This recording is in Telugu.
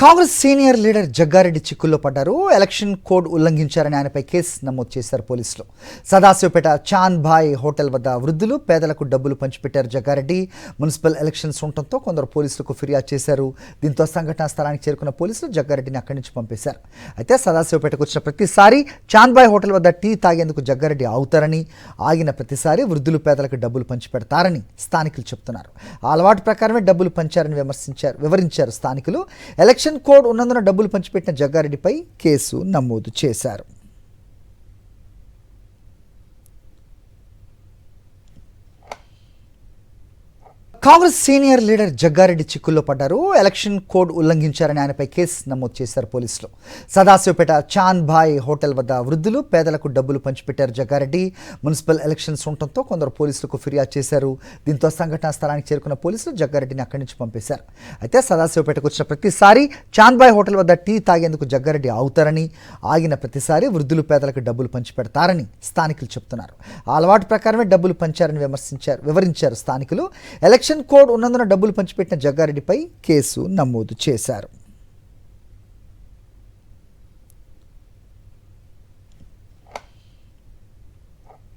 కాంగ్రెస్ సీనియర్ లీడర్ జగ్గారెడ్డి చిక్కుల్లో పడ్డారు. ఎలక్షన్ కోడ్ ఉల్లంఘించారని ఆయనపై కేసు నమోదు చేశారు పోలీసులు. సదాశివపేట చాన్ భాయ్ హోటల్ వద్ద వృద్ధులు పేదలకు డబ్బులు పంచిపెట్టారు జగ్గారెడ్డి. మున్సిపల్ ఎలక్షన్స్ ఉండటంతో కొందరు పోలీసులకు ఫిర్యాదు చేశారు. దీంతో సంఘటనా స్థలానికి చేరుకున్న పోలీసులు జగ్గారెడ్డిని అక్కడి నుంచి పంపేశారు. అయితే సదాశివపేటకు వచ్చిన ప్రతిసారి చాన్ భాయ్ హోటల్ వద్ద టీ తాగేందుకు జగ్గారెడ్డి అవుతారని, ఆగిన ప్రతిసారి వృద్ధులు పేదలకు డబ్బులు పంచిపెడతారని స్థానికులు చెబుతున్నారు. ఆ అలవాటు ప్రకారమే డబ్బులు పంచారని వివరించారు స్థానికులు. ఎలక్షన్ కోడ్ ఉన్నందున డబ్బులు పంచిపెట్టిన జగ్గారెడ్డిపై కేసు నమోదు చేశారు. కాంగ్రెస్ సీనియర్ లీడర్ జగ్గారెడ్డి చిక్కుల్లో పడ్డారు. ఎలక్షన్ కోడ్ ఉల్లంఘించారని ఆయనపై కేసు నమోదు చేశారు పోలీసులు. సదాశివపేట చాన్ భాయ్ హోటల్ వద్ద వృద్ధులు పేదలకు డబ్బులు పంచిపెట్టారు జగ్గారెడ్డి. మున్సిపల్ ఎలక్షన్స్ ఉండటంతో కొందరు పోలీసులకు ఫిర్యాదు చేశారు. దీంతో సంఘటనా స్థలానికి చేరుకున్న పోలీసులు జగ్గారెడ్డిని అక్కడి నుంచి పంపేశారు. అయితే సదాశివపేటకు వచ్చిన ప్రతిసారి చాన్ భాయ్ హోటల్ వద్ద టీ తాగేందుకు జగ్గారెడ్డి అవుతారని, ఆగిన ప్రతిసారి వృద్ధులు పేదలకు డబ్బులు పంచిపెడతారని స్థానికులు చెబుతున్నారు. ఆ అలవాటు ప్రకారమే డబ్బులు పంచారని వివరించారు స్థానికులు. ఎలక్షన్ కోడ్ ఉన్నందున డబ్బులు పంచిపెట్టిన జగ్గారెడ్డిపై కేసు నమోదు చేశారు.